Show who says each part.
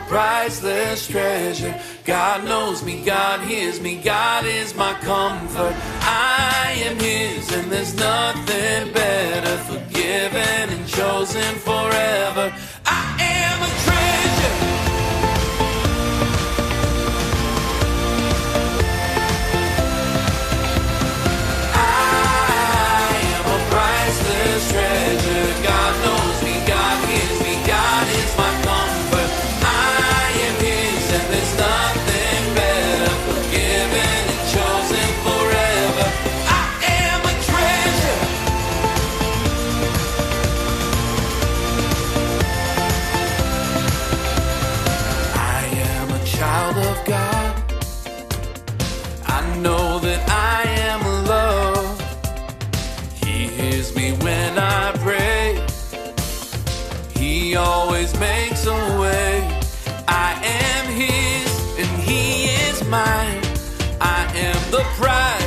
Speaker 1: priceless treasure. God knows me, God hears me, God is my comfort. I am His and there's nothing better, forgiven and chosen forever. I am a treasure. I am a priceless treasure. God knows me, God hears me, God is my comfort. I am His and there's nothing better, forgiven and chosen forever. I am a treasure. I am a child of God. I know that I am loved. He hears me when I pray. He always makes a way. I am His and He is mine. I am the prize.